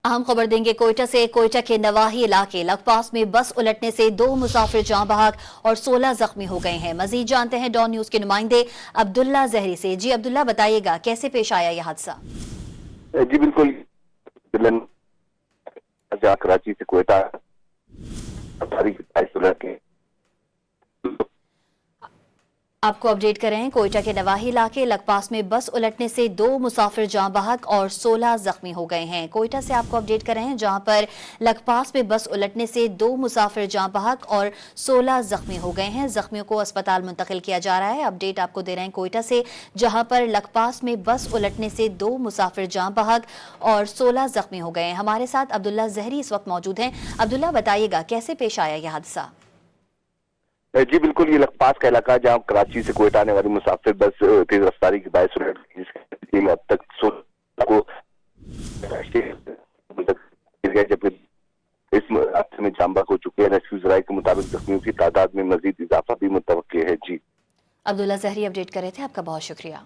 अहम खबर देंगे कोयटा से। कोयटा के नवाही इलाके लखपास में बस उलटने से 2 मुसाफिर जाँ बहक और 16 जख्मी हो गए हैं। मजीद जानते हैं डॉन न्यूज के नुमाइंदे अब्दुल्ला जहरी से। जी अब्दुल्ला, बताइएगा कैसे पेश आया यह हादसा? जी बिल्कुल, कराची से कोयटा आपको अपडेट करें, कोयटा के नवाही इलाके लखपास में बस उलटने से 2 मुसाफिर जाँ बहक और 16 जख्मी हो गए हैं। कोयटा से आपको अपडेट करें, जहां पर लखपास में बस उलटने से 2 मुसाफिर जाँ बहक और 16 जख्मी हो गए हैं। जख्मियों को अस्पताल मुंतकिल किया जा रहा है। अपडेट आपको दे रहे हैं कोयटा से, जहां पर लखपास में बस उलटने से 2 मुसाफिर जाँ बहक और 16 जख्मी हो गए हैं। हमारे साथ अब्दुल्ला जहरी इस वक्त मौजूद हैं। अब्दुल्ला, बताइएगा कैसे पेश आया यह हादसा? जी बिल्कुल, ये लखपास का इलाका जहाँ कराची से कोयटा आने वाली मुसाफिर बस तेज रफ्तारी की बाइस उलट गई, जिसके अब तक 16 को जबकि इस हादसे में जाम बहक हो चुके हैं। रेस्क्यू जराये के मुताबिक जख्मियों की तादाद में मजीद इजाफा भी मुतवक्किल है। जी अब्दुल्ला जहरी अपडेट कर रहे थे, आपका बहुत शुक्रिया।